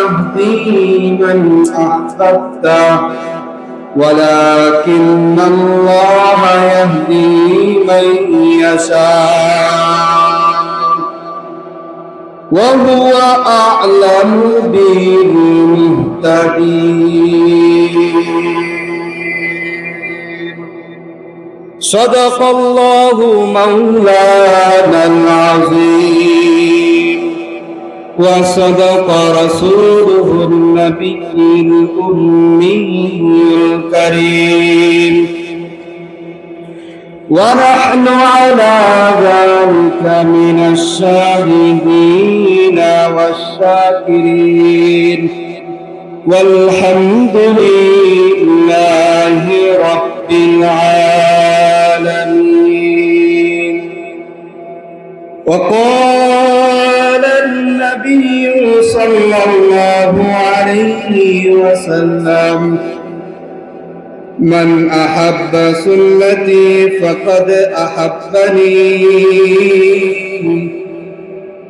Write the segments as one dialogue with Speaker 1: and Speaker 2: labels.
Speaker 1: تهدي من أحببت ولكن الله يهدي من يشاء وهو أعلم بالمهتدين. صدق الله مولانا العظيم وصدق رسوله النبي الأمي الكريم ونحن على ذلك من الشاهدين والشاكرين والحمد لله رب العالمين. وقال النبي صلى الله عليه وسلم من أحب سنتي فقد أحبني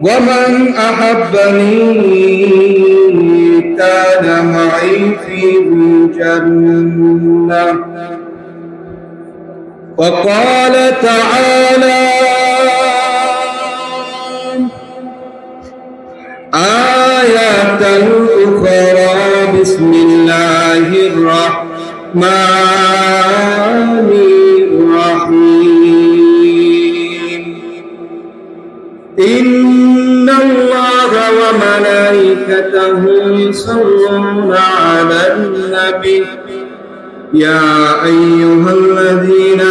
Speaker 1: ومن أحبني كان معي في الجنة. وقال تعالى آية أخرى بسم الله الرحمن الرحيم إن الله وملائكته يصلون على النبي يا أيها الذين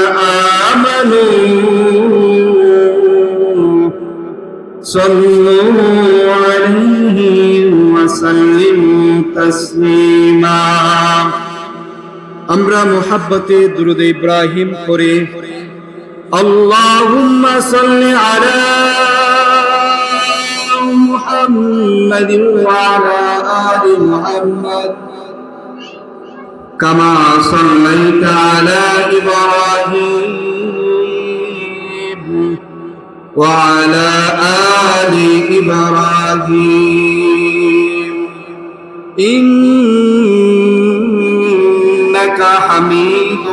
Speaker 1: آمنوا صلوا عليه وسلموا تسليما. আমরা মুহাব্বতে দুরূদ ইব্রাহিম পড়ে আল্লাহুম্মা সাল্লি আলা মুহাম্মাদিন ওয়া আলা আলি মুহাম্মাদ কামা সাল্লাইতা আলা ইব্রাহিম ওয়া আলা আলি ইব্রাহিম إنك حميد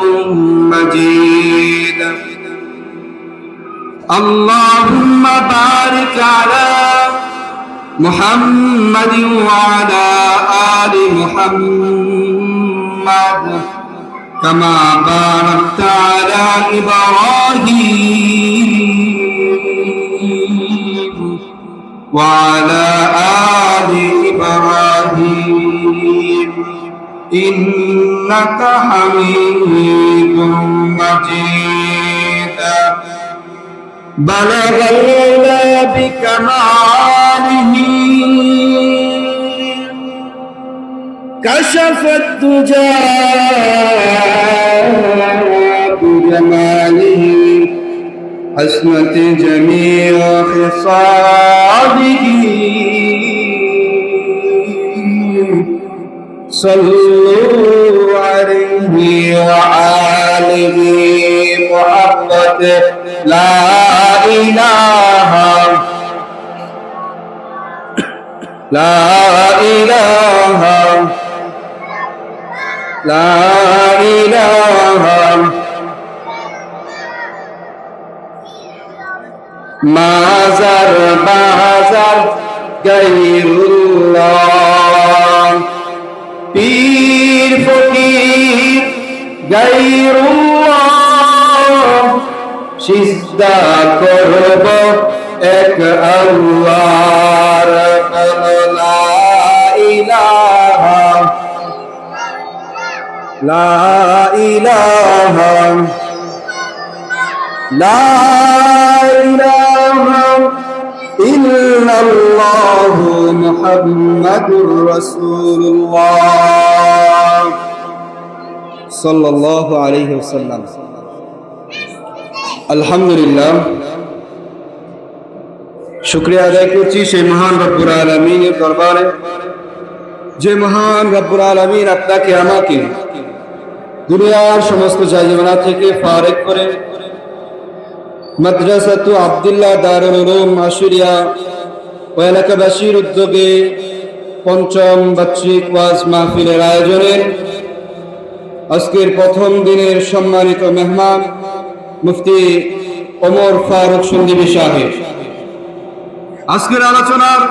Speaker 1: مجيد. اللهم بارك على محمد وعلى آل محمد كما باركت على إبراهيم وعلى آل إبراهيم إنك حميد مجيد. بلغ العلا بكماله كشف الدجى بجماله حسنت جميع خصاله صلوا عليه وآله محبت لا إله لا إله لا إله مازر بازر غير الله পীর ফকির গায়রুল্লাহ সিজদা করব এক আল্লাহর লা ইলাহা লা ইলাহা লা ইলাহা ইল্লাল্লাহু মুহাম্মাদুর রাসূলুল্লাহ সাল্লাল্লাহু আলাইহি ওয়াসাল্লাম। আলহামদুলিল্লাহ, শুকরিয়া আদায় করছি সেই মহান রব্বুল আলামিনের দরবারে, যে মহান রব্বুল আলামিন আপনাকে আমাকে দুনিয়ার সমস্ত জায়গা থেকে ফারেক করে মাদ্রাসাতু আব্দুল্লাহ দারুল উলুম আশুরিয়া ও এলাকাবাসীর উদ্যোগে পঞ্চম বার্ষিক ওয়াজ মাহফিলের আয়োজনের আজকের প্রথম দিনের সম্মানিত মেহমান মুফতি ওমর ফারুক সন্দীপী সাহেব। আজকের আলোচনার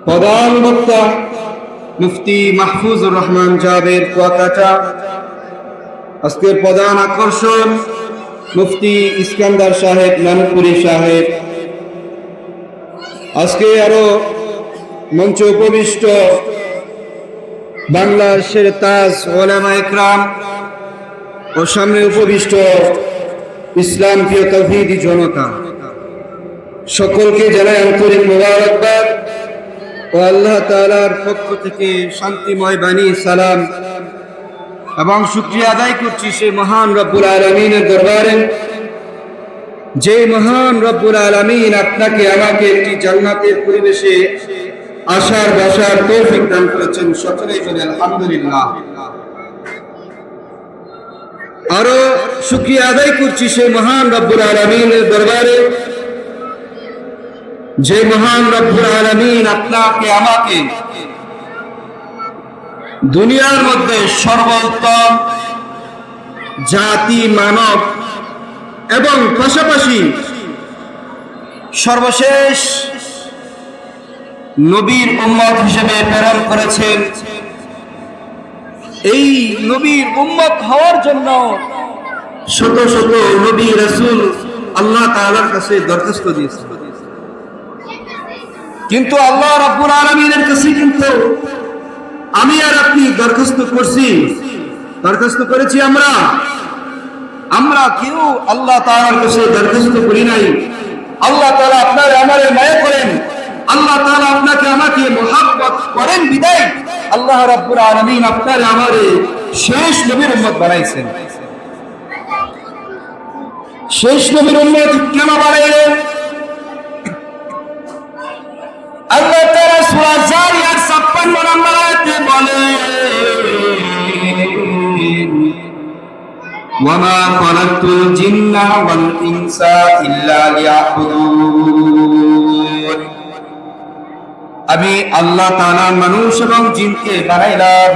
Speaker 1: প্রধান বক্তা মুফতি মাহফুজুর রহমান জাবের কুয়াকাটা। আজকের প্রধান আকর্ষণ মুফতি ইস্কান্দার সাহেব নানুপুরি সাহেব। আজকে আরো মঞ্চে উপবিষ্ট বাংলাদেশের তাজ ওলামা ইকরাম ও সামনে উপবিষ্ট ইসলাম প্রিয় তাওহীদি জনতা, সকলকে জানাই আন্তরিক মোবারকবাদ ও আল্লাহ তাআলার পক্ষ থেকে শান্তিময় বাণী সালাম এবং শুকরিয়া আদায় করছি সেই মহান রব্বুল আলামিনের দরবারে, যে মহান রব্বুল আলামিন আপনাকে আমাকে একটি জান্নাতের পরিবেশে আসার বসার তৌফিক দান করেছেন। সকলেই বলেন আলহামদুলিল্লাহ। আরো শুকরিয়া আদায় করছি সেই মহান রব্বুল আলামিনের দরবারে, যে মহান রব্বুল আলামিন আপনাকে আমাকে দুনিয়ার মধ্যে সর্বোত্তম জাতি মানব এবং পাশাপাশি সর্বশেষ নবীর উম্মত হিসেবে প্রেরণ করেছেন। এই নবীর উম্মত হওয়ার জন্য শত শত নবী রাসূল আল্লাহ তাআলার কাছে দরখাস্ত দিয়েছেন, কিন্তু আল্লাহ রাব্বুল আলামিনের কাছে কিন্তু আমি আর আপনি দরখাস্ত করেছি। আমরা কেউ আল্লাহ তাআলার কাছে দরখাস্ত করি নাই। আল্লাহ তাআলা আপনার আমারে মায়া করেন, আল্লাহ তাআলা আপনাকে আমাকে মুহাব্বত করেন বিদায় আল্লাহ রাব্বুল আলামিন আপনার আমারে শেষ নবীর উম্মত বানাইছেন। শেষ নবীর উম্মত কেন বানাইলেন? আল্লাহ তাআলা সূরা জারিয়াত 56 নম্বর আয়াতে বলেন, ওয়ামা খালাকতুল জিন্না ওয়াল ইনসা ইল্লা লিয়াবুদুন। আমি আল্লাহ তাআলা মানুষ এবং জিনকে বানাইলাম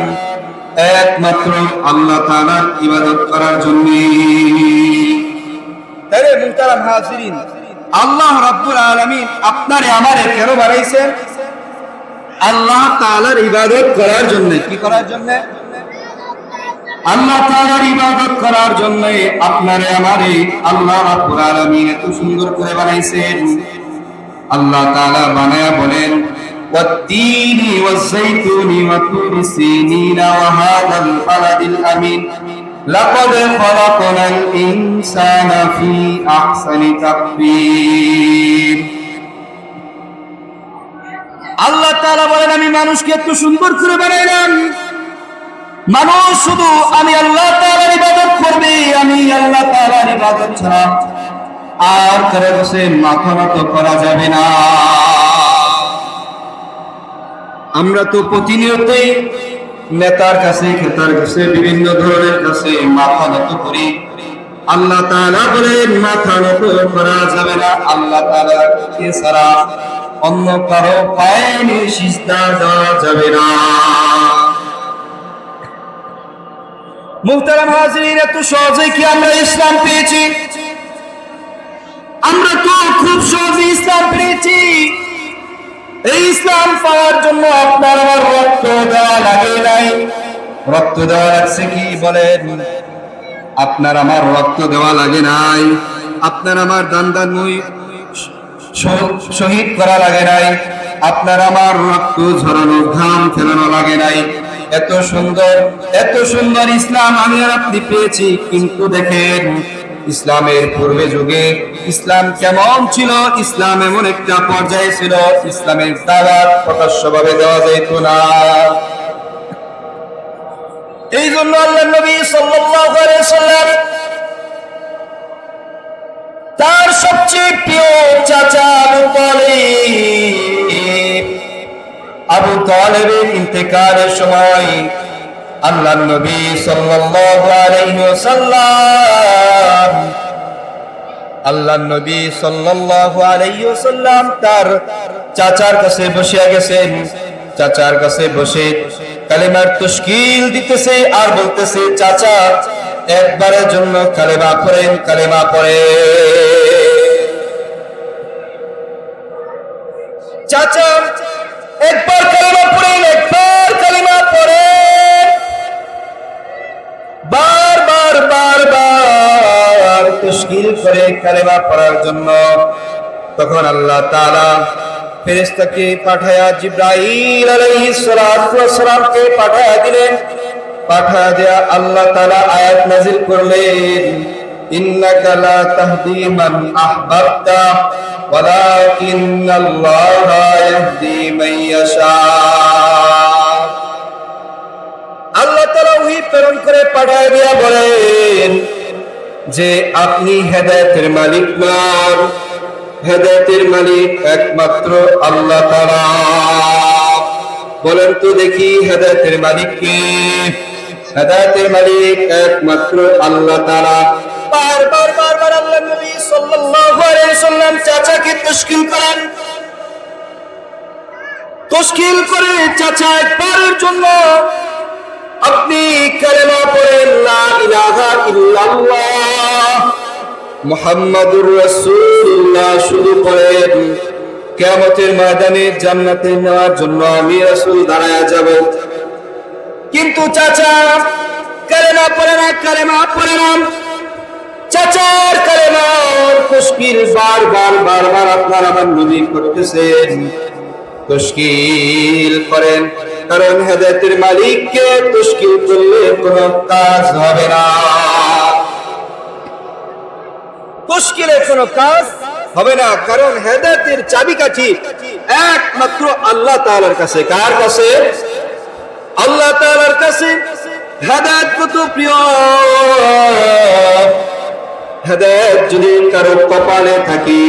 Speaker 1: একমাত্র আল্লাহ তাআলার ইবাদত করার জন্য। তাহলে মুহতারাম হাজিরিন, আল্লাহ রাব্বুল আলামিন আপনারে আমারে কেন বানাইছেন? আল্লাহ তাআলার ইবাদত করার জন্য। কি করার জন্য? আল্লাহ তাআলার ইবাদত করার জন্য আপনারে আমারে আল্লাহ রাব্বুল আলামিন এত সুন্দর করে বানাইছেন। আল্লাহ তাআলা বানায়া বলেন, ওয়াত-তিনি ওয়াজ-যাইতুনি ওয়া তুরি সিনিনা ওয়া হাযাল বালাদিল আমিন লাকাদ খালাকনাল ইনসানা ফি আহসানি তাকবীর। আল্লাহ তাআলা বলেন, আমি মানুষকে এত সুন্দর করে বানাইলাম, মানুষ শুধু আমি আল্লাহ তাআলার ইবাদত করবে, আমি আল্লাহ তাআলার ইবাদত ছাড়া আর কারো কাছে মাথা নত করা যাবে না। আমরা তো প্রতিনিয়তই নেতার কাছে, খেতার কাছে, বিভিন্ন ধরনের কাছে মাথা নত করি। আল্লাহ তাআলা বলেন মাথা নত করা যাবে না, আল্লাহ তাআলাকে ছাড়া অন্য কারো পায়ে সিজদা দেওয়া যাবে না। মুহতারাম হাজিরিন, এত সহজে কি আমরা ইসলাম পেয়েছি? আমরা তো খুব সহজে ইসলাম পেয়েছি। এই ইসলাম পাওয়ার জন্য আপনার আমার রক্ত দেওয়া লাগে নাই। রক্ত দেওয়া লাগছে কি বলেন? আপনার আমার রক্ত দেওয়া লাগে নাই, আপনার আমার দান শহীদ করা লাগে নাই, আপনার আমার রক্ত ঝরানো, ঘাম ফেলানো লাগে নাই। এত সুন্দর ইসলাম আমি আর আপনি পেয়েছি। কিন্তু দেখেন ইসলামের পূর্বে যুগে ইসলাম কেমন ছিল? ইসলাম এমন একটা পর্যায়ে ছিল, ইসলামের দাওয়াত প্রকাশ্যভাবে দেওয়া যেত না। এই জন্য আল্লাহর নবী সাল্লাল্লাহু আলাইহি ওয়াসাল্লাম তার সবচেয়ে প্রিয় চাচা আবু তালেবের ইন্তেকালের সময় আল্লাহর নবী সাল্লাল্লাহু আলাইহি ওয়াসাল্লাম আল্লাহ নবী সাল্লাল্লাহু আলাইহি ওয়াসাল্লাম তার চাচার কাছে বসে গেছেন। চাচার কাছে বসে কালেমার তাশকিল দিতেছে আর বলতেছে, চাচা একবারের জন্য কালেমা পড়েন, কালেমা পড়েন। চাচা একবার কালেমা পড়েন, একবার কালেমা পড়েন। বারবার বারবার তাশকিল করে কালেমা পড়ার জন্য। তখন আল্লাহ তাআলা ফেরেশতাকে পাঠায়া জিবরাইল আলাইহিস সালাতু ওয়াস সালামকে পাঠায়া দিলেন। পাঠায়া দেয়া আল্লাহ তাআলা আয়াত নাযিল করলেন, ইন্নাকা লা তাহদি মান আহবাবতা ওয়ালাকিন্নাল্লাহা ইয়াহদি মান ইয়াশা। আল্লাহ তাআলা ওহী প্রেরণ করে পাঠায়া দিয়া বলেন যে আপনি হেদায়েতের মালিক নন, হেদায়েতের মালিক একমাত্র আল্লাহ তাআলা। বলেন তো দেখি হেদায়েতের মালিক কে? হেদায়েতের মালিক একমাত্র আল্লাহ তাআলা। বারবার বারবার আল্লাহ নবী সাল্লাল্লাহু আলাইহি ওয়াসাল্লাম চাচাকে তাশকিল করেন। তাশকিল করে চাচা একবারের জন্য আপনি কালেমা পড়েন, লা ইলাহা ইল্লাল্লাহ মুহাম্মাদুর রাসূলুল্লাহ শুরু করেন। কিয়ামতের ময়দানে জান্নাতে নেওয়ার জন্য আমি রাসূল দাঁড়ায়া যাব। কিন্তু চাচা কালেমা পড়ে না, কালেমা পড়ে না। চাচার কালেমার তাশকিল বারবার বারবার আপনার আমার নবী করতেছেন। তাশকিল করেন, কারণ হেদায়েতের মালিককে তাশকিল করলে কোনো কাজ হবে না। তাশকিলে কোনো কাজ হবে না, কারণ হেদায়েতের চাবিকাঠি একমাত্র আল্লাহ তাআলার কাছে। কার কাছে? আল্লাহ তাআলার কাছে। হেদায়েত কত প্রিয়! হেদায়েত যদি কারো কপালে থাকে,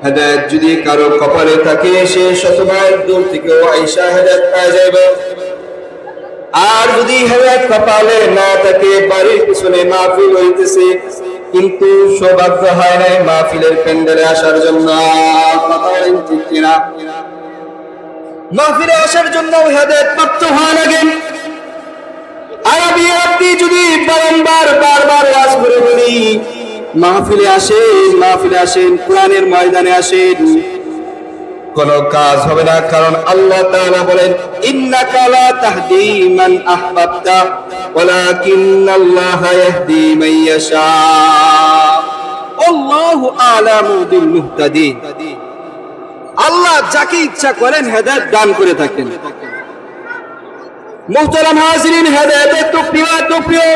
Speaker 1: হেদায়েত যদি কারো কপালে থাকে, সে শতবার দূর থেকে আয়েশা হেদায়েত পেয়ে যাবে। আর যদি হেদায়েত কপালে না থাকে, বাড়ির পিছনে মাহফিল হইতেছে কিন্তু সৌভাগ্য হয় নাই মাহফিলের প্যান্ডেলে আসার জন্য। কথা বলেন ঠিক কিনা? মাহফিলে আসার জন্য হেদায়েত প্রাপ্ত হওয়া লাগে। আর আপনি যদি বারবার বারবার ওয়াজ করে বলি, মাহফিলে আসেন, মাহফিলে আসেন, কোরআনের ময়দানে আসেন, কোন কাজ হবে না। কারণ আল্লাহ তাআলা বলেন, ইন্নাকা লা তাহদি মান আহবাবতা ওয়ালাকিন্নাল্লাহা ইয়াহদি মান ইয়াশা। আল্লাহু আ'লামু বিল মুহতাদিন। আল্লাহ যাকে ইচ্ছা করেন হেদায়েত দান করে থাকেন। মুহতারাম হাজিরিন, হেদায়েত তো প্রিয়, তো প্রিয়।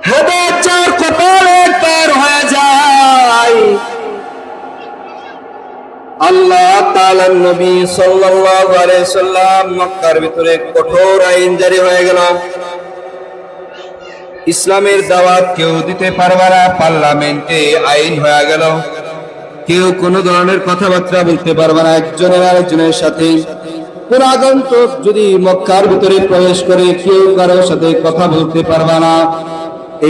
Speaker 1: হেদায়েত যার কপালে একবার হয়ে যায়, আল্লাহ তাআলার নবী সাল্লাল্লাহু আলাইহি ওয়াসাল্লাম মক্কার ভিতরে কঠোর আইন জারি হয়ে গেল। ইসলামের দাওয়াত কেউ দিতে পারবে না, পার্লামেন্টে আইন হয়ে গেল। কেউ কোনো ধরনের কথাবার্তা বলতে পারবে না একজনের আরেকজনের সাথে। কোন আগন্তুক যদি মক্কার ভিতরে প্রবেশ করে, কেউ কারোর সাথে কথা বলতে পারবে না।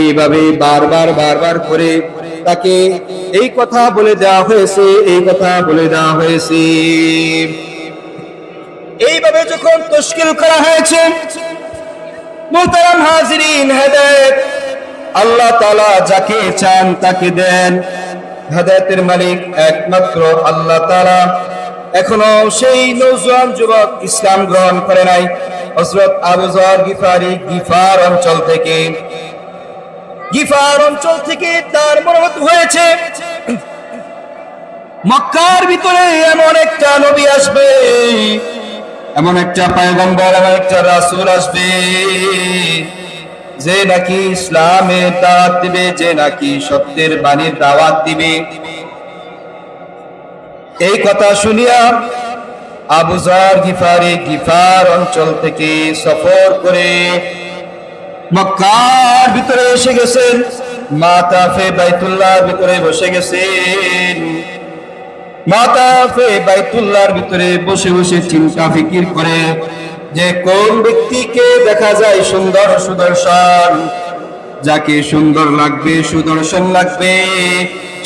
Speaker 1: এইভাবে বারবার বারবার করে তাকে এই কথা বলে দেওয়া হয়েছে, এই কথা বলে দেওয়া হয়েছে। এইভাবে যখন তাশকিল করা হয়েছে, মুহতারাম হাজিরিন, হেদায়েত আল্লাহ তাআলা যাকে চান তাকে দেন। হেদায়েতের মালিক একমাত্র আল্লাহ তাআলা। এখনো সেই নওজোয়ান যুবক ইসলাম গ্রহণ করে নাই। হযরত আবু যর গিফারি গিফার অঞ্চল থেকে তার মনোনীত হয়েছে মক্কার ভিতরে এমন একটা নবী আসবে, এমন একটা পয়গম্বর, এমন একটা রাসূল আসবে যে নাকি ইসলামের দাওয়াত দিবে, যে নাকি সত্যের বাণীর দাওয়াত দিবে। এই কথা শুনিয়া আবু যর গিফারি গিফার অঞ্চল থেকে সফর করে মক্কার ভিতরে এসে গেছেন। মাতাফে বাইতুল্লাহর ভিতরে বসে গেছেন। মাতাফে বাইতুল্লাহর ভিতরে বসে বসে চিন্তা ফিকির করে যে কোন ব্যক্তিকে দেখা যায় সুন্দর সুদর্শন, যাকে সুন্দর লাগবে, সুদর্শন লাগবে,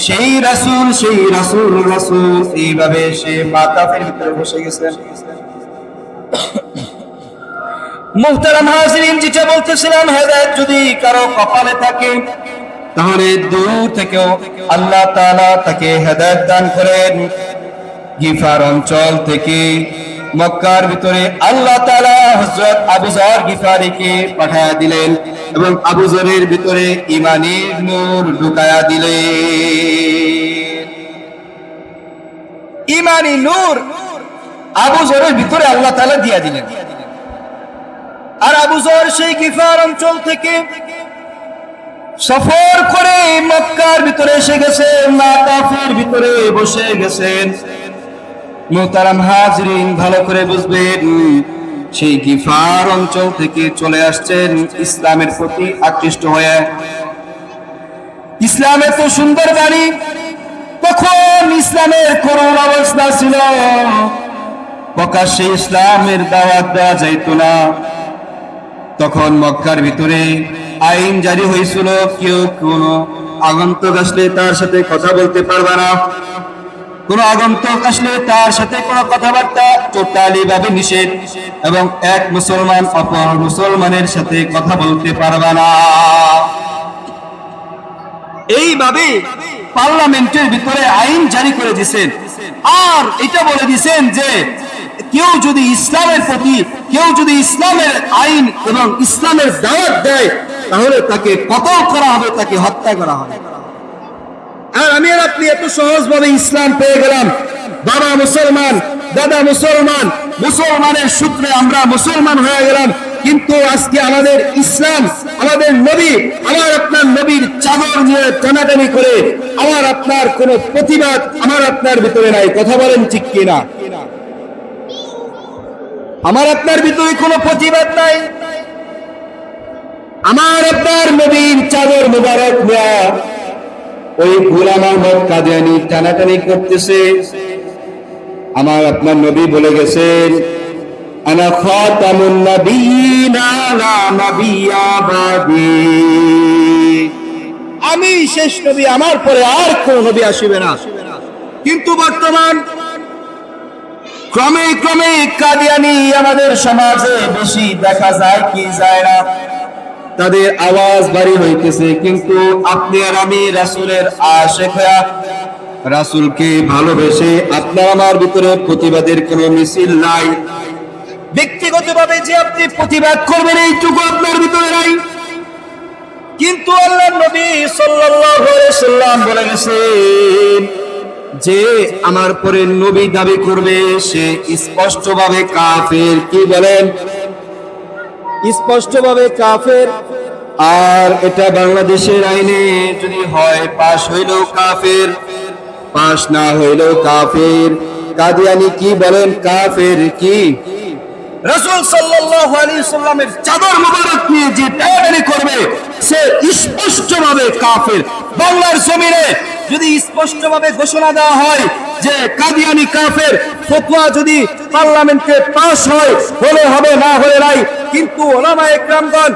Speaker 1: সেই রাসূল, সেই রাসূল, রাসূল, এইভাবে সে মাতাফের ভিতরে বসে গেছেন। মুহতারাম হাজিরিন, যেটা বলতেছিলাম, হেদায়েত যদি কারো কপালে থাকে তাহলে দূর থেকেও আল্লাহ তাআলা তাকে হেদায়েত দান করেন। গিফার অঞ্চল থেকে মক্কার ভিতরে আল্লাহ তাআলা হযরত আবু যর গিফারিকে পাঠায়া দিলেন এবং আবু যরের ভিতরে ঈমানের নূর ঢুকায়া দিলেন। ঈমানি নূর আবু যরের ভিতরে আল্লাহ তাআলা দিয়া দিলেন। আর আবু যর সেই গিফার অঞ্চল থেকে সফর করে মক্কার ভিতরে এসে গেছেন, মাতাফের ভিতরে বসে গেছেন। মুহতারাম হাজিরিন, ভালো করে বুঝবেন, সেই গিফার অঞ্চল থেকে চলে আসছেন ইসলামের প্রতি আকৃষ্ট হয়ে। ইসলামের তো সুন্দর বাণী, তখন ইসলামের করুণ অবস্থা ছিল, প্রকাশ্যে ইসলামের দাওয়াত দেওয়া যাইত না। তখন মক্কার ভিতরে আইন জারি হয়েছিল, কেউ কোন আগন্তুক আসলে তার সাথে কথা বলতে পারবে না, কোন আগন্তুক আসলে তার সাথে কোনো কথাবার্তা টোটালি ভাবে নিষেধ, এবং এক মুসলমান অপর মুসলমানের সাথে কথা বলতে পারবে না। এইভাবে পার্লামেন্টের ভিতরে আইন জারি করে দিয়েছেন। আর এটা বলে দিয়েছেন যে কেউ যদি ইসলামের প্রতি, কেউ যদি ইসলামের আইন এবং ইসলামের দাওয়াত দেয় তাহলে তাকে কতল করা হবে, তাকে হত্যা করা হবে। আর আমি আর আপনি এত সহজভাবে ইসলাম পেয়ে গেলাম, বাবা মুসলমান, দাদা মুসলমান, মুসলমানের সূত্রে আমরা মুসলমান হয়ে গেলাম, কিন্তু আজকে আমাদের ইসলাম, আমাদের নবী, আমার আপনার নবীর চাদর নিয়ে টানাটানি করে আমার আপনার কোনো প্রতিবাদ আমার আপনার ভিতরে নাই। কথা বলেন ঠিক কিনা? আমার আপনার ভিতরে কোনো প্রতিবাদ নাই। আমার আপনার নবীর চাদর মুবারক নেয়া ওই গোলাম আহমদ কাদিয়ানী টানাটানি করতেছে। আমার আপনার নবী বলে গেছেন, আনা খাতামুন নাবিয়িনা লা নাবিয়্যা বাদি, আমি শেষ নবী, আমার পরে আর কোন নবী আসবে না। কিন্তু বর্তমান ক্রমে ক্রমে কাদিয়ানী আমাদের সমাজে বেশি দেখা যায় কি যায় না, তাদের আওয়াজ বাড়ি হইতেছে। কিন্তু আপনি আর আমি রাসূলের আশিক হয়ে, রাসূলকে ভালোবেসে আপনার আমার ভিতরে প্রতিবাদের কোনো মিছিল নাই। ব্যক্তিগতভাবে যে আপনি প্রতিবাদ করবেন এইটুকু আপনার ভিতরে নাই। কিন্তু আল্লাহর নবী সাল্লাল্লাহু আলাইহি ওয়াসাল্লাম বলে গেছেন, যে আমার পরে নবী দাবি করবে সে স্পষ্টভাবে কাফের। কি বলেন? স্পষ্টভাবে কাফের। আর এটা বাংলাদেশের আইনে যদি হয়, পাশ হইলেও কাফের, পাশ না হইলেও কাফের। কাদিয়ানী কি বলেন? কাফের। কি? রাসূল সাল্লাল্লাহু আলাইহি ওয়াসাল্লামের চাদর মুবারক নিয়ে যে টানাটানি করবে সে স্পষ্টভাবে কাফের। বাংলার জমিনে যদি স্পষ্টভাবে ঘোষণা দেওয়া হয় যে কাদিয়ানী কাফের, ফতোয়া যদি পার্লামেন্টে পাস হয়, হলে হবে, না হলে নাই। কিন্তু উলামায়ে কেরামগণ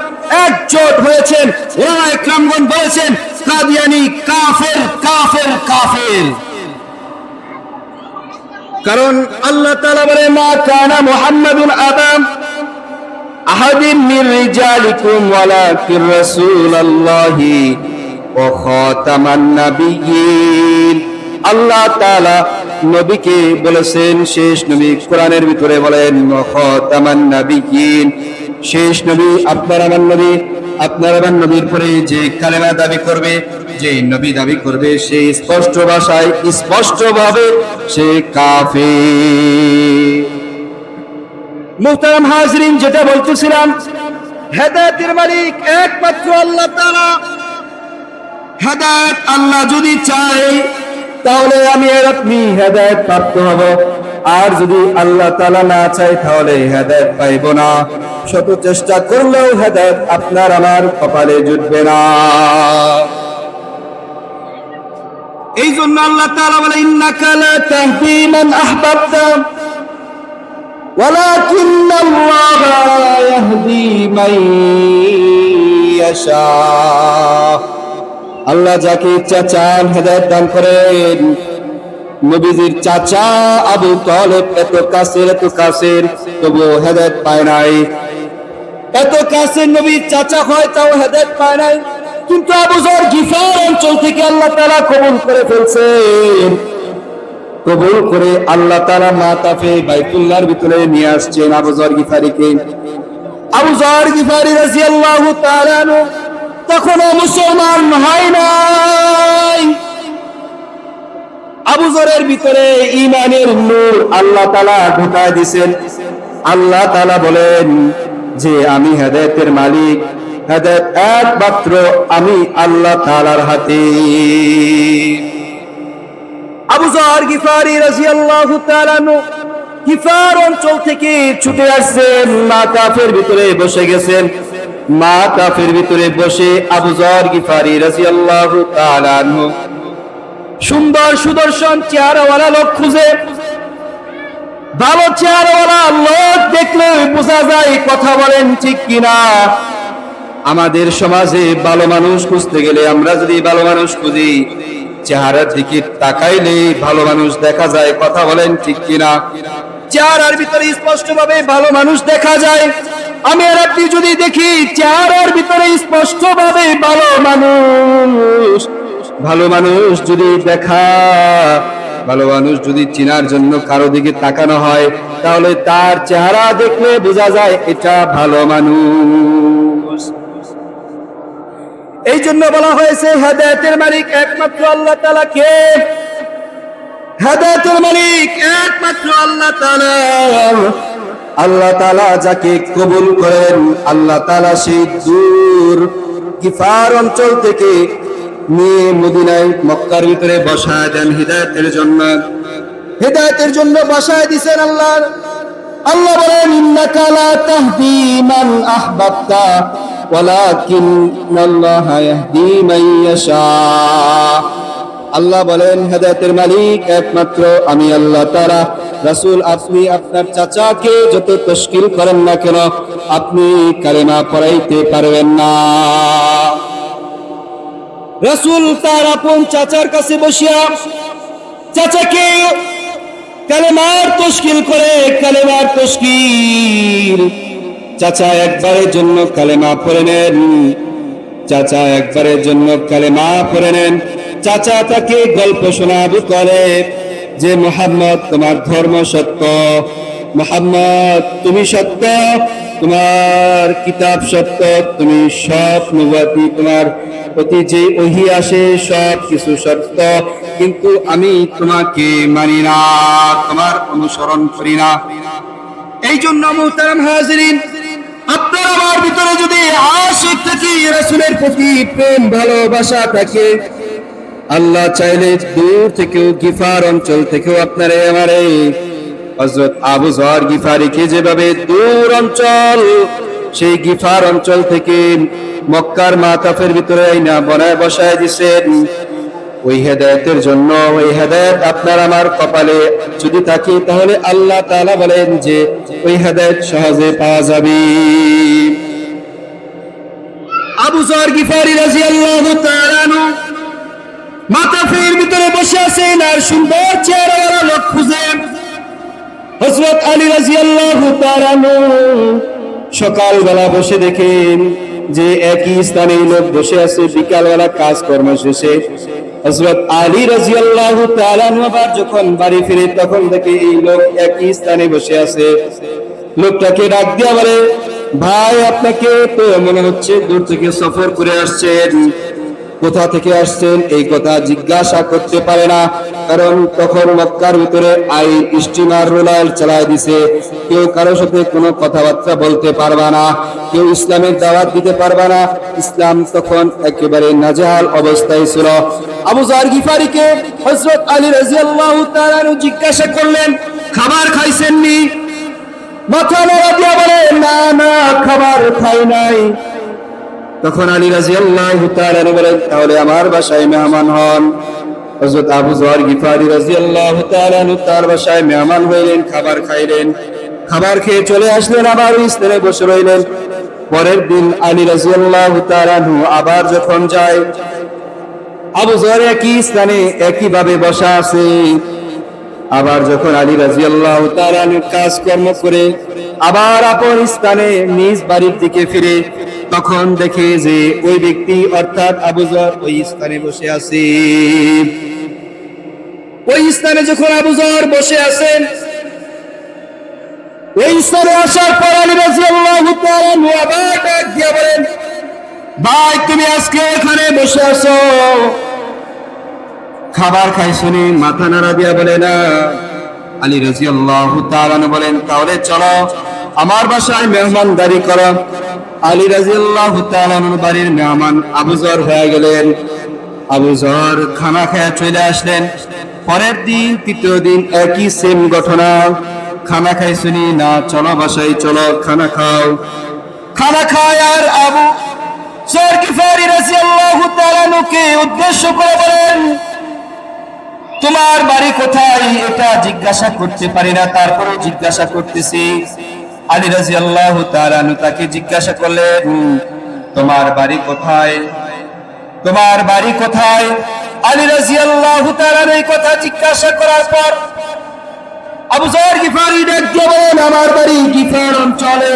Speaker 1: একজোট হয়েছেন, উলামায়ে কেরামগণ বলেছেন কাদিয়ানী কাফের, কাফের, কাফের। কারণ আল্লাহ তাআলা বলে, মা কানা মুহাম্মাদুন আবা আহাদিন মির রিজালিকুম ওয়ালাকিন রাসূলুল্লাহি ওয়া খাতামান নাবিয়্যিন। আল্লাহ তাআলা নবীকে বলেছেন শেষ নবী। কোরআনের ভিতরে বলেন ওয়া খাতামান নাবিয়্যিন, শেষ নবী আপনার আমার নবী। আপনার আমার নবীর পরে যে কালেমা দাবি করবে, যে নবী দাবি করবে, সে স্পষ্ট ভাষায় স্পষ্টভাবে সে কাফের। মুহতারাম হাজিরিন, যেটা বলতেছিলাম, হেদায়েতের মালিক একমাত্র আল্লাহ তাআলা। হেদায়েত আল্লাহ যদি চায় তাহলে আমি আর আপনি হেদায়েত প্রাপ্ত হব, আর যদি আল্লাহ তাআলা না চায় তাহলে হেদায়েত পাইব না। শত চেষ্টা করলেও হেদায়েত আপনার আমার কপালে জুটবে না। এই জন্য আল্লাহ তাআলা বলে, ইন্নাকা লা তাহদি মান আহবাবতা ওয়ালাকিন্নাল্লাহা ইয়াহদি মান ইয়াশা। আল্লাহ যাকে ইচ্ছা চান হেদায়েত দান করেন। নবীজির চাচা আবু তালেব এত কাছের তবুও হেদায়েত পায় নাই। এত কাছের নবীর চাচা হয় তাও হেদায়েত পায় নাই, কিন্তু আবু যর গিফার অঞ্চল থেকে আল্লাহ তাআলা কবুল করে ফেলছেন। কবুল করে আল্লাহ তাআলা মাতাফে বাইতুল্লাহর ভিতরে নিয়ে আসছেন আবু যর গিফারিকে। আবু যর গিফারি রাদিয়াল্লাহু তাআলা আনহু তখনও মুসলমান হয় নাই। আবু যরের ভিতরে ঈমানের নূর আল্লাহ তাআলা ঢুকায় দিয়েছেন। আল্লাহ তাআলা বলেন যে আমি হেদায়েতের মালিক, হেদায়েত একমাত্র আমি আল্লাহ তাআলার হাতে। আবু যর গিফারি রাদিয়াল্লাহু তাআলা আনহু গিফার অঞ্চল থেকে ছুটে আসছেন, মাতাফের ভিতরে বসে গেছেন। মাতাফের ভিতরে বসে আবু যর গিফারি রাদিয়াল্লাহু তাআলা আনহু সুন্দর সুদর্শন চেহারাওয়ালা লোক খুঁজে, ভালো চেহারাওয়ালা লোক দেখলে বোঝা যায় কথা বলেন ঠিক কিনা। আমাদের সমাজে ভালো মানুষ খুঁজতে গেলে আমরা যদি ভালো মানুষ খুঁজি, চেহারার দিকে তাকাইলে ভালো মানুষ দেখা যায়, কথা বলেন ঠিক কিনা। চেহারার ভিতরে স্পষ্টভাবে ভালো মানুষ দেখা যায়। আমি আর আপনি যদি দেখি চেহারার ভিতরে স্পষ্টভাবে ভালো মানুষ যদি ভালো মানুষ যদি চেনার জন্য কারো দিকে তাকানো হয়, তাহলে তার চেহারা দেখলে বোঝা যায় এটা ভালো মানুষ। এই জন্য বলা হয়েছে হেদায়েতের মালিক একমাত্র আল্লাহ তাআলা। কে হেদায়েতের মালিক? একমাত্র আল্লাহ তাআলা। আল্লাহ তাআলা যাকে কবুল করেন, আল্লাহ তাআলা সেই দূর গিফার অঞ্চল থেকে নিয়ে মদিনায় মক্কার ভিতরে বসায় দেন হেদায়েতের জন্য বসায় দিয়েছেন আল্লাহ। আল্লাহ বলেন ইন্নাকা লা তাহদি মান আহবাবতা ওয়ালাকিন্নাল্লাহা ইয়াহদি মান ইয়াশা। আল্লাহ বলেন হেদায়েতের মালিক একমাত্র আমি আল্লাহ তাআলা। রাসূল আপনি আপনার চাচাকে যত তশকিল করেন না কেন, আপনি কালেমা পড়াইতে পারবেন না। রাসূল তার আপন চাচার কাছে বসিয়া চাচাকে কালেমার তশকিল করে, কালেমার তশকিল। চাচা একবারের জন্য কালেমা পড়ে নেন, চাচা একবারের জন্য কালেমা পড়ে নেন। চাচা তাকে গল্প শোনাবো করে যে মুহাম্মদ তোমার ধর্ম সত্য, মুহাম্মদ তুমি সত্য, তোমার কিতাব সত্য, তুমি সব নবুয়তি, তোমার প্রতি যে ওহী আসে সব কিছু সত্য, কিন্তু আমি তোমাকে মানি না, তোমার অনুসরণ করি না। এই জন্য মুহতারাম হাজিরিন, আপনার আমার ভিতরে যদি আশিক থাকি, রাসূলের প্রতি প্রেম ভালোবাসা থাকে, আল্লাহ চাইলে দূর থেকেও গিফার অঞ্চল থেকেও আপনারে আমারে হযরত আবু যর গিফারিকে যেভাবে দূর অঞ্চল সেই গিফার অঞ্চল থেকে মক্কার মাতাফের ভিতরে আইনা বনায় বসায় দিয়েছেন, ওই হেদায়েতের জন্য। ওই হেদায়েত আপনার আমার কপালে যদি থাকে, তাহলে আল্লাহ তাআলা বলেন যে ওই হেদায়েত সহজে পাওয়া যাবে। আবু যর গিফারি রাদিয়াল্লাহু তাআলা আনহু মাতাফের ভিতরে বসে আছেন আর সুন্দর চেহারাওয়ালা লোক খুঁজে। হযরত আলী রাদিয়াল্লাহু তাআলা সকালবেলা বসে দেখেন যে একই স্থানে লোক বসে আছে। বিকালবেলা কাজকর্ম শেষে হযরত আলী রাদিয়াল্লাহু তাআলা আবার যখন বাড়ি ফিরে, তখন দেখে এই লোক একই স্থানে বসে আছে। লোকটাকে ডাক দিয়া বলে, ভাই আপনাকে তো মনে হচ্ছে দূর থেকে সফর করে আসছেন, কোথা থেকে আসছেন এই কথা জিজ্ঞাসা করতে পারে না, কারণ তখন মক্কার ভিতরে স্টিমার রোলার চালায় দিছে। কেউ কারোর সাথে কোনো কথাবার্তা বলতে পারবা না, কেউ ইসলামের দাওয়াত দিতে পারবা না। ইসলাম তখন একেবারে নাজেহাল অবস্থায় ছিল। আবু যর গিফারিকে হযরত আলী রাদিয়াল্লাহু তাআলা জিজ্ঞাসা করলেন, খাবার খাইছেননি? মাথা নাড়া দিয়া বলে, না না, খাবার খাই নাই। তখন আলী রাদিয়াল্লাহু তাআলা বলেন, তাহলে আমার বাসায় মেহমান হন। হযরত আবু যর গিফারি রাদিয়াল্লাহু তাআলা তার বাসায় মেহমান হইলেন, খাবার খাইলেন। খাবার খেয়ে চলে আসলেন, আবার স্থানে বসে রইলেন। পরের দিন আলী রাদিয়াল্লাহু তাআলা আনহু আবার যখন যায়, আবু যর একই স্থানে একইভাবে বসা আছে। আবার যখন আলী রাদিয়াল্লাহু তাআলা আনহু কাজকর্ম করে আবার আপন স্থানে নিজ বাড়ির দিকে ফিরে, তখন দেখে যে ওই ব্যক্তি অর্থাৎ আবু যর ওই স্থানে বসে আছে। ওই স্থানে যখন আবু যর বসে আছেন, ওই স্থানে আসার পর আলী রাদিয়াল্লাহু তাআলা আনহু আবার ডাক দিয়ে বলেন, ভাই তুমি আজকে এখানে বসে আছো, খাবার খাইছনি? মাথা নাড়া দিয়া বলে না। আলী রাদিয়াল্লাহু তাআলা আনহু বলেন, তাহলে চলো আমার বাসায় মেহমানদারি করো। আলী রাদিয়াল্লাহু তাআলা আনহুর বাড়ির মেহমান আবু যর হয়ে গেলেন। আবু যর খানা খেয়ে চলে আসলেন। পরের দিন তৃতীয় দিন একই সেম ঘটনা, খানা খাইছনি? না। চলো বাসায় চলো, খানা খাও। খানা খায় আর আবু যর গিফারি রাদিয়াল্লাহু তাআলা আনহুকে উদ্দেশ্য করে বলেন, তোমার বাড়ি কোথায়? এটা জিজ্ঞাসা করতে পারি না, তারপরে জিজ্ঞাসা করতেছি। আলী রাদিয়াল্লাহু তাআলা আনহু তাকে জিজ্ঞাসা করলেন, তোমার বাড়ি কোথায়? তোমার বাড়ি কোথায়? আলী রাদিয়াল্লাহু তাআলা এই কথা জিজ্ঞাসা করার পর আবু যর গিফারি ডাক দিয়ে বলেন, আমার বাড়ি গিফার অঞ্চলে।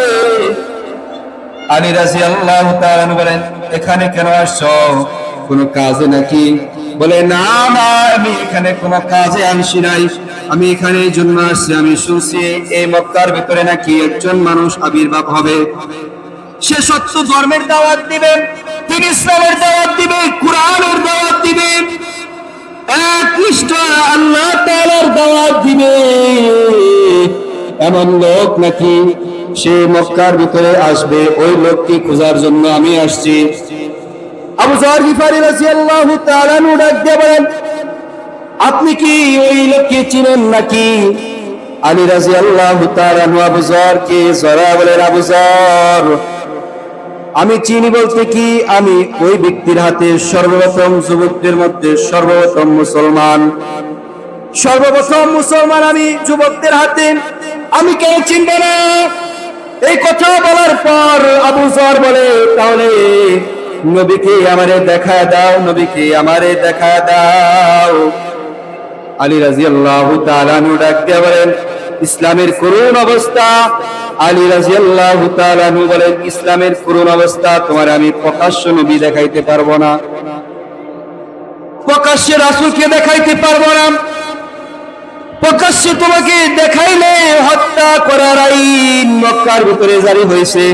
Speaker 1: আলী রাদিয়াল্লাহু তাআলা আনহু বলেন, এখানে কেন আসছো? কোনো কাজে নাকি? বলে, না না, আমি এখানে কোনো কাজে আসি নাই, আমি এখানে এই জন্য আসছি, আমি শুনছি এই মক্কার ভিতরে নাকি একজন মানুষ আবির্ভাব হবে, সে সত্য ধর্মের দাওয়াত দিবে, তিনি ইসলামের দাওয়াত দিবে, কুরআনের দাওয়াত দিবে, একনিষ্ঠ আল্লাহ তাআলার দাওয়াত দিবে। এমন লোক নাকি সে মক্কার ভিতরে আসবে, ওই লোককে খোঁজার জন্য আমি আসছি। আবু যর গিফারি রাদিয়াল্লাহু তাআলা আনহু ডাক দিয়ে বলেন, আপনি কি ওই লোককে চিনেন নাকি? আলী রাদিয়াল্লাহু তাআলা আনহু আবু যরকে জড়া বলেন, আবু যর, আমি চিনি বলতে কি, আমি ওই ব্যক্তির হাতে সর্বপ্রথম যুবকদের মধ্যে সর্বপ্রথম মুসলমান, সর্বপ্রথম মুসলমান আমি যুবকদের হাতে, আমি কেন চিনব না? এই কথা বলার পর আবু যর বলে, তাহলে নবীকে আমারে দেখা দাও, নবীকে আমারে দেখা দাও। আলী রাদিয়াল্লাহু তাআলা আনহু ডাক দিয়ে বলেন, ইসলামের করুণ অবস্থা। আলী রাদিয়াল্লাহু তাআলা আনহু বলেন, ইসলামের করুণ অবস্থা, তোমার আমি প্রকাশ্য নবী দেখাইতে পারবো না, প্রকাশ্যে রাসূলকে দেখাইতে পারবো না, প্রকাশ্যে তোমাকে দেখাইলে হত্যা করার আইন মক্কার ভিতরে জারি হয়েছে।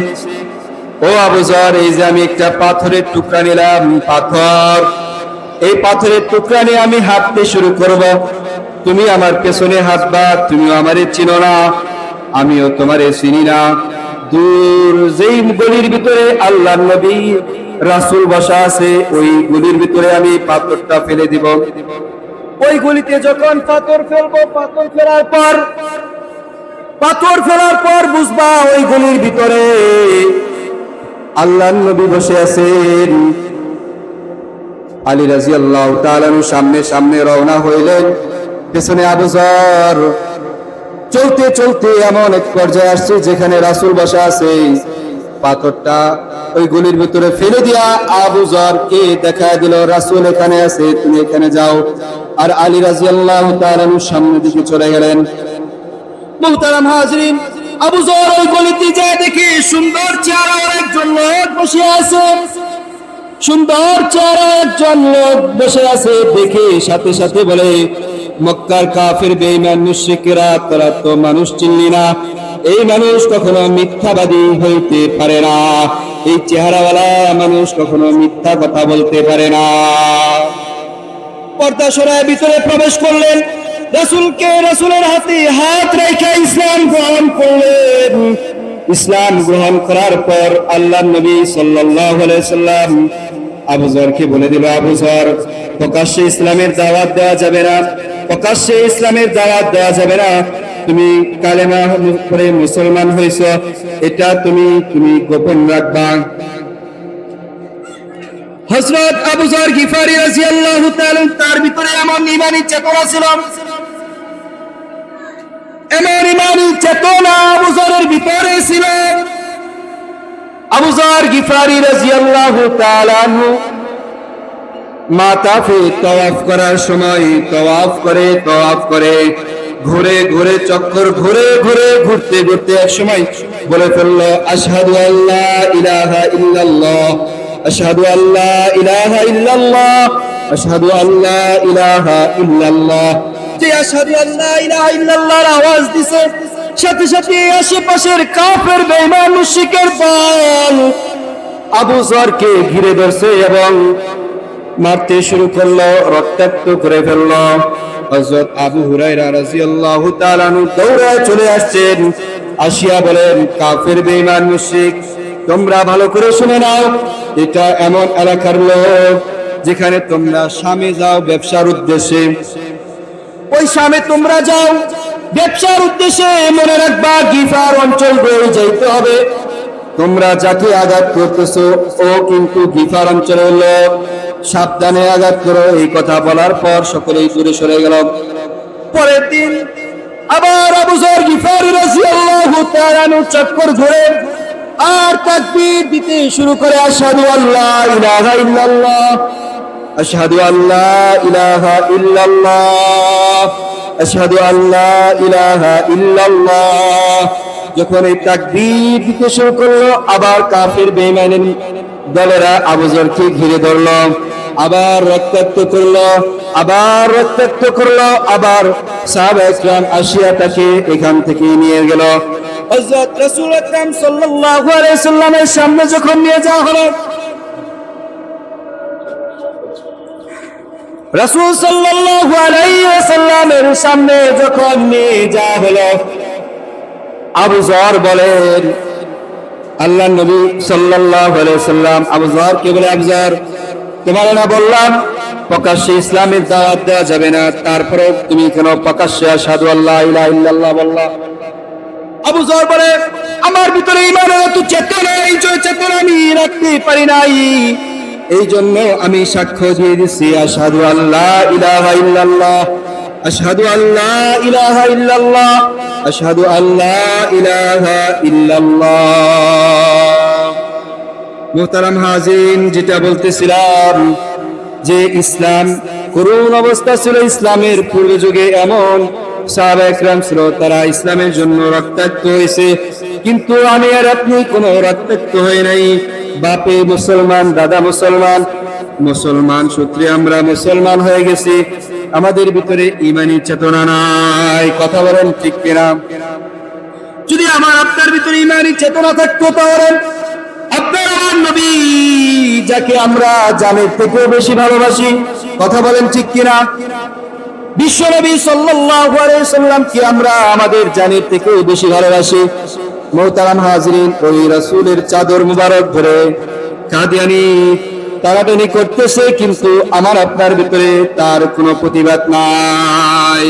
Speaker 1: ও আবু যর, এই যে আমি একটা পাথরের টুকরা নিলাম, পাথর, এই পাথরের টুকরা নিয়ে আমি হাঁটতে শুরু করব, তুমি আমার পেছনে হাঁটবা, তুমিও আমারে চিনো না, আমিও তোমারে চিনি না। দূর যেই গলির ভিতরে আল্লাহর নবী রাসূল বসা আছে, ওই গলির ভিতরে আমি পাথরটা ফেলে দিব। ওই গলিতে যখন পাথর ফেলবো, পাথর ফেলার পর বুঝবা ওই গলির ভিতরে আল্লাহর নবী বসে আছেন। আলী রাদিয়াল্লাহু তাআলা আনহু সামনে সামনে রওনা হইলেন, পেছনে আবু যর। চলতে চলতে এমন এক পর্যায়ে আসছে যেখানে রাসূল বসা আছে, পাথরটা ওই গলির ভিতরে ফেলে দিয়া আবু যরকে দেখা দিল, রাসূল এখানে আছে, তুমি এখানে যাও। আর আলী রাদিয়াল্লাহু তাআলা আনহু সামনের দিকে চলে গেলেন। মুহতারাম হাজরিন, আবু যর ওই গলিতে যায়, দেখে সুন্দর চেহারা একজন লোক বসে আছে, সুন্দর চেহারা একজন লোক বসে আছে। দেখে সাথে সাথে বলে, মক্কার কাফের বেঈমান মুশরিকেরা, তোরা তো মানুষ চিনলি না, এই মানুষ কখনো মিথ্যাবাদী হইতে পারে না, এই চেহারাওয়ালা মানুষ কখনো মিথ্যা কথা বলতে পারে না। পর্দা সরায় ভিতরে প্রবেশ করলেন, রাসূলের হাতে হাত রেখে ইসলাম গ্রহণ করলেন। ইসলাম গ্রহণ করার পর আল্লাহর নবী সাল্লাল্লাহু আলাইহি সাল্লাম আবু যরকে বলে দিল, আবু যর, প্রকাশ্যে ইসলামের দাওয়াত দেওয়া যাবে না, প্রকাশ্যে ইসলামের দাওয়াত দেওয়া যাবে না, তুমি কালেমা পড়ে মুসলমান হয়েছো, এটা তুমি গোপন রাখবা। হযরত আবু যর গিফারি রাদিয়াল্লাহু তাআলা তার ভিতরে এমন ঈমানী চেতনা ছিল, এমন ঈমানী চেতনা আবু যরের ভিতরে ছিল। আবু যর গিফারি রাদিয়াল্লাহু তাআলা আনহু মাতাফে তাওয়াফ করার সময় তাওয়াফ করে ঘুরে ঘুরে চক্কর ঘুরতে ঘুরতে এক সময় বলে ফেলল আশহাদু আল্লা ইলাহা ইল্লাল্লাহ, আশহাদু আল্লা ইলাহা ইল্লাল্লাহ, আশহাদু আল্লা ইলাহা ইল্লাল্লাহ। যে আশহাদু আল্লা ইলাহা ইল্লাল্লাহর আওয়াজ দিছে, সাথে সাথে আশেপাশের কাফের বেঈমান মুশরিকের দল আবু যরকে ঘিরে ধরছে এবং মারতে শুরু করলো, রক্তাক্ত করে ফেললো। হযরত আবু হুরায়রা রাদিয়াল্লাহু তাআলা আনহু দৌড়ায় চলে আসছেন, আসিয়া বলেন কাফের বেঈমান মুশরিক, তোমরা ভালো করে শুনে নাও, এটা এমন এলাকার লোক যেখানে তোমরা শামে যাও ব্যবসার উদ্দেশ্যে, ওই শামে তোমরা যাও ব্যবসার উদ্দেশ্যে, মনে রাখবা গিফার অঞ্চল হয়ে যাইতে হবে। তোমরা যাকে আঘাত করতেছো ও কিন্তু গিফার অঞ্চলের লোক, সাবধানে আঘাত করো। এই কথা বলার পর সকলেই দূরে সরে গেল। পরের দিন আবার আবু যর গিফারি রাদিয়াল্লাহু তাআলা আনহু চক্কর ঘুরে আর তাকবীর দিতে শুরু করে আশহাদু আল্লা ইলাহা ইল্লাল্লাহ, আশহাদু আল্লা ইলাহা ইল্লাল্লাহ, আশহাদু আল্লা ইলাহা ইল্লাল্লাহ। যখন এই তাকবীর দিতে শুরু করলো, আবার কাফের বেঈমানের দলেরা আবু যরকে ঘিরে ধরলো, আবার রক্তাক্ত করলো, আবার সাহাবায়ে কেরাম আসিয়া তাকে এখান থেকে নিয়ে গেল। হযরত রাসূল আকরাম সাল্লাল্লাহু আলাইহি সাল্লামের সামনে যখন নিয়ে যাওয়া হলো, রাসূল সাল্লাল্লাহু আলাইহি ওয়াসাল্লামের সামনে যখন নিয়ে যাওয়া হলো, আবু যর বলেন, আল্লাহর নবী সাল্লাল্লাহু আলাইহি ওয়াসাল্লাম আবু যরকে বলে, আবু যর, তোমার না বললাম প্রকাশ্যে ইসলামের দাওয়াত দেওয়া যাবে না, তারপরে তুমি কেন প্রকাশ্যে আশহাদু আল্লা ইলাহা ইল্লাল্লাহ বললা? আবু যর বলে, আমার ভিতরে ঈমানের এত চেতনা, এই চেতনা আমি রাখতে পারি নাই, এই জন্য আমি সাক্ষ্য দিয়ে দিচ্ছি আশহাদু আল্লা ইলাহা ইল্লাল্লাহ, আশহাদু আল্লা ইলাহা ইল্লাল্লাহ, আশহাদু আল্লা ইলাহা ইল্লাল্লাহ। মুহতারাম হাজিরিন, যেটা বলতেছিলাম যে ইসলাম করুণ অবস্থা ছিল, ইসলামের পূর্ব যুগে এমন সাহাবায়ে কেরাম ছিল তারা ইসলামের জন্য রক্তাক্ত হয়েছে, কিন্তু আমি আর আপনি কোনো রক্তাক্ত হই নাই। বাপে মুসলমান, দাদা মুসলমান সূত্রে আমরা মুসলমান হয়ে গেছি, আমাদের ভিতরে ঈমানী চেতনা নাই। কথা বলেন ঠিক কিনা? যদি আমার আপনার ভিতরে ঈমানী চেতনা থাকতো তাহলে আপনার আমার নবী যাকে আমরা জানের থেকেও বেশি ভালোবাসি, কথা বলেন ঠিক কিনা? বিশ্ব নবী সাল্লাল্লাহু আলাইহি সাল্লামকে আমরা আমাদের জানের থেকেও বেশি ভালোবাসি। মুহতারাম হাজিরিন, ওই রাসূলের চাদর মুবারক ধরে কাদিয়ানী টানাটানি করতেছে, কিন্তু আমার আপনার ভিতরে তার কোনো প্রতিবাদ নাই,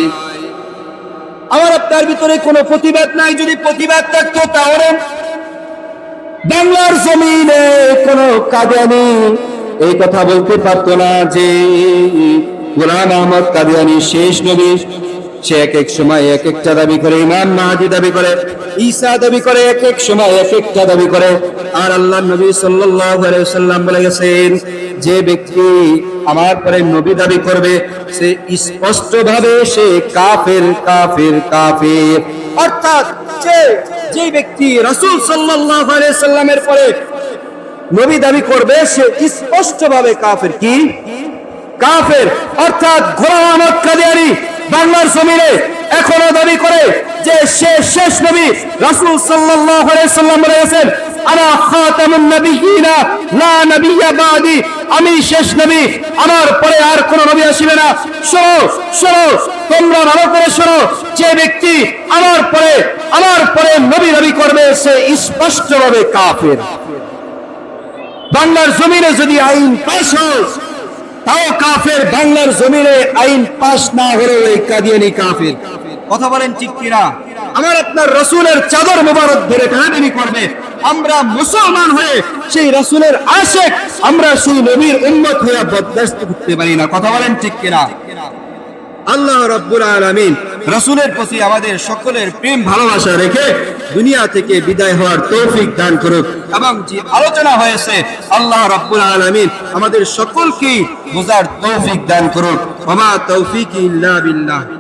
Speaker 1: আমার আপনার ভিতরে কোনো প্রতিবাদ নাই। যদি প্রতিবাদ থাকতো তাহলে বাংলার জমিনে কোন কাদিয়ানী এই কথা বলতে পারতো না যে গোলাম আহমদ কাদিয়ানী শেষ নবী। সে এক এক সময় এক একটা দাবি করে, ইমাম মাহদী দাবি করে, ঈসা দাবি করে, এক এক সময় এক একটা দাবি করে। আর আল্লাহর নবী সাল্লাল্লাহু আলাইহি ওয়াসাল্লাম বলে গেছেন, যে ব্যক্তি আমার পরে নবী দাবি করবে সে স্পষ্টভাবে সে কাফের। অর্থাৎ যে ব্যক্তি রাসূল সাল্লাল্লাহু আলাইহি ওয়াসাল্লামের পরে নবী দাবি করবে সে স্পষ্টভাবে কাফের। কি কাফের? অর্থাৎ গোলাম আহমদ কাদিয়ানী বাংলার জমিনে এখনো দাবি করে যে সে শেষ নবী। রাসূল সাল্লাল্লাহু আলাইহি ওয়াসাল্লাম বলেছেন, আনা খাতামুন নাবিয়্যিনা লা নাবিয়্যা বাদি, আমি শেষ নবী, আমার পরে আর কোন নবী আসবে না। শোনো তোমরা ভালো করে শোনো, যে ব্যক্তি আমার পরে নবী দাবি করবে সে স্পষ্টভাবে কাফের। বাংলার জমিনে যদি আইন পাশ হয় তাও কাফের, বাংলার জমিনে আইন পাশ না হলে ওই কাদিয়ানী কাফের। কথা বলেন ঠিক কিনা? আমার আপনার রাসূলের চাদর মোবারক ধরে টানাটানি করবে, আমরা মুসলমান হয়ে সেই রাসূলের আশিক, আমরা সেই নবীর উম্মত হয়ে বরদাস্ত করতে পারি না। কথা বলেন ঠিক কিনা? আল্লাহ রাব্বুল আলামিন রাসূলের প্রতি আমাদের সকলের প্রেম ভালোবাসা রেখে দুনিয়া থেকে বিদায় হওয়ার তৌফিক দান করুক। এবং যে আলোচনা হয়েছে আল্লাহ রাব্বুল আলামিন আমাদের সকলকে বোঝার তৌফিক দান করুন। ওয়া মা তৌফিকি ইল্লা বিল্লাহ।